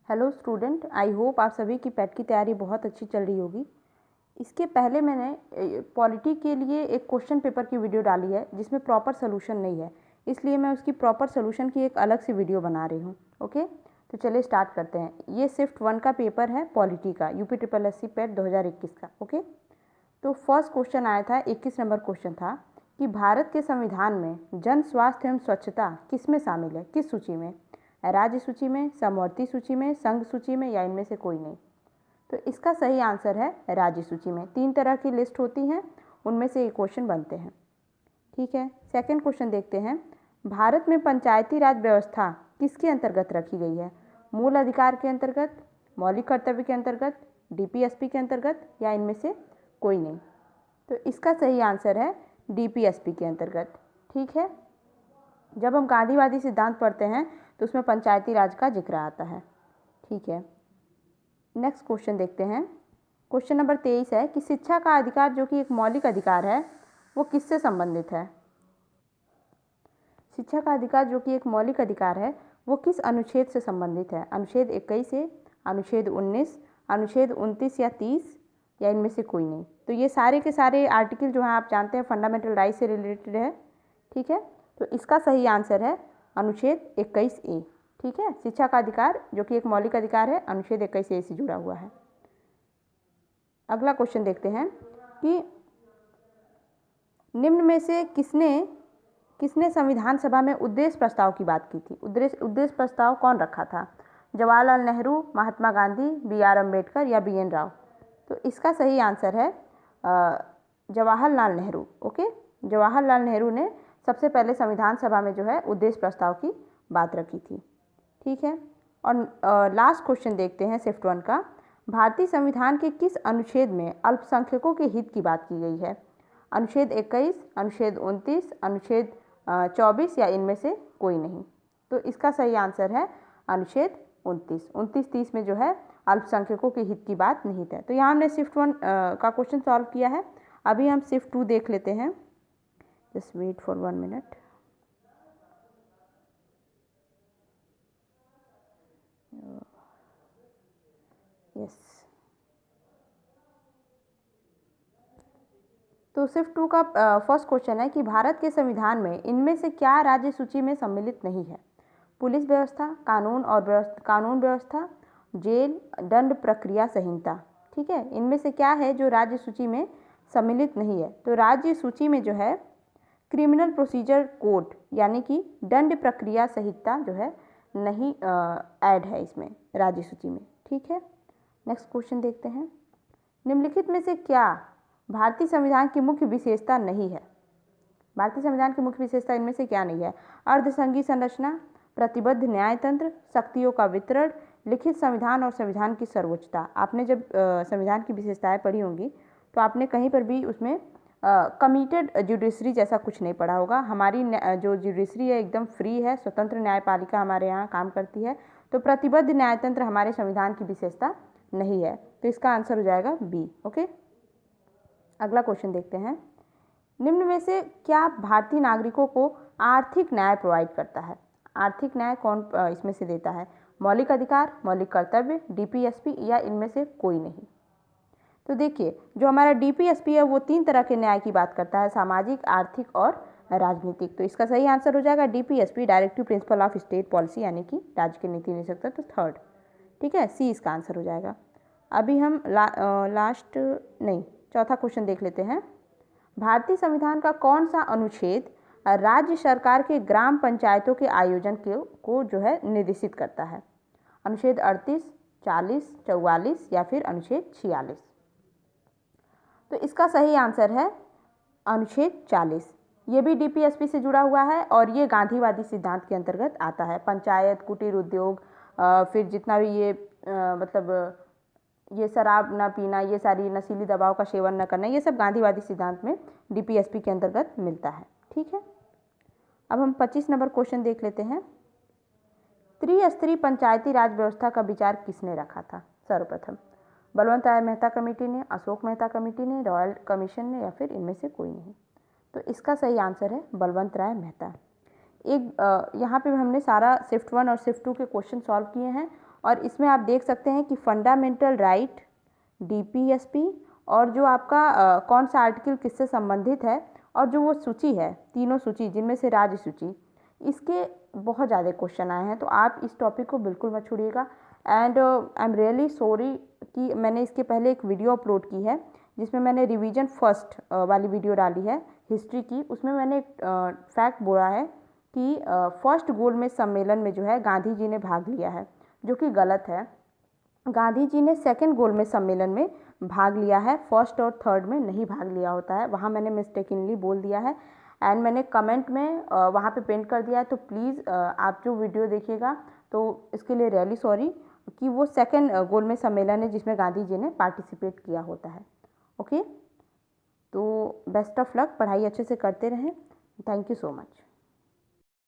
Hello student, I hope आप सभी की पैट की तैयारी बहुत अच्छी चल रही होगी। इसके पहले मैंने पॉलिटी के लिए एक क्वेश्चन पेपर की वीडियो डाली है जिसमें प्रॉपर सोल्यूशन नहीं है, इसलिए मैं उसकी प्रॉपर सोल्यूशन की एक अलग सी वीडियो बना रही हूँ। ओके, तो चलिए स्टार्ट करते हैं। ये शिफ्ट 1 का पेपर है पॉलिटी का, UPSSC पैट 2021 का। ओके, तो फर्स्ट क्वेश्चन आया था, 21 नंबर क्वेश्चन था कि भारत के संविधान में जन स्वास्थ्य एवं स्वच्छता किस में शामिल है, किस सूची में? राज्य सूची में, समवर्ती सूची में, संघ सूची में, या इनमें से कोई नहीं। तो इसका सही आंसर है राज्य सूची में। 3 तरह की लिस्ट होती हैं, उनमें से ये क्वेश्चन बनते हैं। ठीक है, सेकंड क्वेश्चन देखते हैं। भारत में पंचायती राज व्यवस्था किसके अंतर्गत रखी गई है? मूल अधिकार के अंतर्गत, मौलिक कर्तव्य के अंतर्गत, DPSP के अंतर्गत, या इनमें से कोई नहीं। तो इसका सही आंसर है DPSP के अंतर्गत। ठीक है, जब हम गांधीवादी सिद्धांत पढ़ते हैं तो उसमें पंचायती राज का जिक्र आता है। ठीक है, नेक्स्ट क्वेश्चन देखते हैं। क्वेश्चन नंबर 23 है कि शिक्षा का अधिकार जो कि एक मौलिक अधिकार है वो किससे संबंधित है? शिक्षा का अधिकार जो कि एक मौलिक अधिकार है वो किस अनुच्छेद से संबंधित है? अनुच्छेद 21 से, अनुच्छेद 19, अनुच्छेद 29 या 30, या इनमें से कोई नहीं। तो ये सारे के सारे आर्टिकल जो हैं आप जानते हैं फंडामेंटल राइट से रिलेटेड है। ठीक है, तो इसका सही आंसर है अनुच्छेद 21A। ठीक है, शिक्षा का अधिकार जो कि एक मौलिक अधिकार है, अनुच्छेद 21A से जुड़ा हुआ है। अगला क्वेश्चन देखते हैं कि निम्न में से किसने संविधान सभा में उद्देश्य प्रस्ताव की बात की थी? उद्देश्य प्रस्ताव कौन रखा था? जवाहरलाल नेहरू, महात्मा गांधी, BR अम्बेडकर, या BN राव? तो इसका सही आंसर है जवाहरलाल नेहरू। ओके, जवाहरलाल नेहरू ने सबसे पहले संविधान सभा में जो है उद्देश्य प्रस्ताव की बात रखी थी। ठीक है, और लास्ट क्वेश्चन देखते हैं शिफ्ट 1 का। भारतीय संविधान के किस अनुच्छेद में अल्पसंख्यकों के हित की बात की गई है? अनुच्छेद 21, अनुच्छेद 29, अनुच्छेद 24, या इनमें से कोई नहीं। तो इसका सही आंसर है अनुच्छेद 29। 29-30 में जो है अल्पसंख्यकों के हित की बात निहित है। तो यहाँ हमने शिफ्ट 1 का क्वेश्चन सॉल्व किया है। अभी हम शिफ्ट 2 देख लेते हैं। Just wait for 1 minute. Yes, तो शिफ्ट 2 का फर्स्ट क्वेश्चन है कि भारत के संविधान में इनमें से क्या राज्य सूची में सम्मिलित नहीं है? पुलिस व्यवस्था, कानून व्यवस्था, जेल, दंड प्रक्रिया संहिता। ठीक है, इनमें से क्या है जो राज्य सूची में सम्मिलित नहीं है? तो राज्य सूची में जो है क्रिमिनल प्रोसीजर कोड यानी कि दंड प्रक्रिया संहिता जो है नहीं ऐड है इसमें राज्य सूची में। ठीक है, नेक्स्ट क्वेश्चन देखते हैं। निम्नलिखित में से क्या भारतीय संविधान की मुख्य विशेषता नहीं है? भारतीय संविधान की मुख्य विशेषता इनमें से क्या नहीं है? अर्धसंघीय संरचना, प्रतिबद्ध न्यायतंत्र, शक्तियों का वितरण, लिखित संविधान और संविधान की सर्वोच्चता। आपने जब संविधान की विशेषताएं पढ़ी होंगी तो आपने कहीं पर भी उसमें कमिटेड जुडिशरी जैसा कुछ नहीं पढ़ा होगा। हमारी जो जुडिशरी है एकदम फ्री है, स्वतंत्र न्यायपालिका हमारे यहाँ काम करती है। तो प्रतिबद्ध न्यायतंत्र हमारे संविधान की विशेषता नहीं है, तो इसका आंसर हो जाएगा B। ओके, अगला क्वेश्चन देखते हैं। निम्न में से क्या भारतीय नागरिकों को आर्थिक न्याय प्रोवाइड करता है? आर्थिक न्याय कौन इसमें से देता है? मौलिक अधिकार, मौलिक कर्तव्य, DPSP, या इनमें से कोई नहीं। तो देखिए, जो हमारा DPSP है वो 3 तरह के न्याय की बात करता है, सामाजिक, आर्थिक और राजनीतिक। तो इसका सही आंसर हो जाएगा DPSP, directive principle of state policy, यानी कि राज्य की नीति नहीं सकता, तो थर्ड। ठीक है, C इसका आंसर हो जाएगा। अभी हम चौथा क्वेश्चन देख लेते हैं। भारतीय संविधान का कौन सा अनुच्छेद राज्य सरकार के ग्राम पंचायतों के आयोजन को जो है निर्देशित करता है? अनुच्छेद 38, 40, 44, या फिर अनुच्छेद 46? तो इसका सही आंसर है अनुच्छेद 40। ये भी DPSP से जुड़ा हुआ है और ये गांधीवादी सिद्धांत के अंतर्गत आता है। पंचायत, कुटीर उद्योग, फिर जितना भी ये मतलब ये शराब न पीना, ये सारी नशीली दवाओं का सेवन न करना, ये सब गांधीवादी सिद्धांत में DPSP के अंतर्गत मिलता है। ठीक है, अब हम 25 नंबर क्वेश्चन देख लेते हैं। त्रिस्तरीय पंचायती राज व्यवस्था का विचार किसने रखा था? सर्वप्रथम बलवंत राय मेहता कमेटी ने, अशोक मेहता कमेटी ने, रॉयल कमीशन ने, या फिर इनमें से कोई नहीं। तो इसका सही आंसर है बलवंत राय मेहता। यहाँ पे हमने सारा शिफ्ट 1 और शिफ्ट 2 के क्वेश्चन सॉल्व किए हैं और इसमें आप देख सकते हैं कि फंडामेंटल राइट, डीपीएसपी और जो आपका कौन सा आर्टिकल किससे संबंधित है, और जो वो सूची है, तीनों सूची जिनमें से राज्य सूची, इसके बहुत ज़्यादा क्वेश्चन आए हैं। तो आप इस टॉपिक को बिल्कुल मत छोड़िएगा। And I am really sorry कि मैंने इसके पहले एक वीडियो अपलोड की है जिसमें मैंने रिवीजन फर्स्ट वाली वीडियो डाली है हिस्ट्री की। उसमें मैंने फैक्ट बोला है कि फर्स्ट गोलमेज सम्मेलन में जो है गांधी जी ने भाग लिया है, जो कि गलत है। गांधी जी ने सेकेंड गोलमेज सम्मेलन में भाग लिया है, फर्स्ट और थर्ड में नहीं भाग लिया होता है। वहाँ मैंने मिस्टेकनली बोल दिया है एंड मैंने कमेंट में वहाँ पे पेंट कर दिया है। तो प्लीज़ आप जो वीडियो देखिएगा तो इसके लिए रियली सॉरी कि वो सेकेंड गोलमेज सम्मेलन है जिसमें गांधी जी ने पार्टिसिपेट किया होता है। ओके, तो बेस्ट ऑफ लक, पढ़ाई अच्छे से करते रहें। Thank you so much.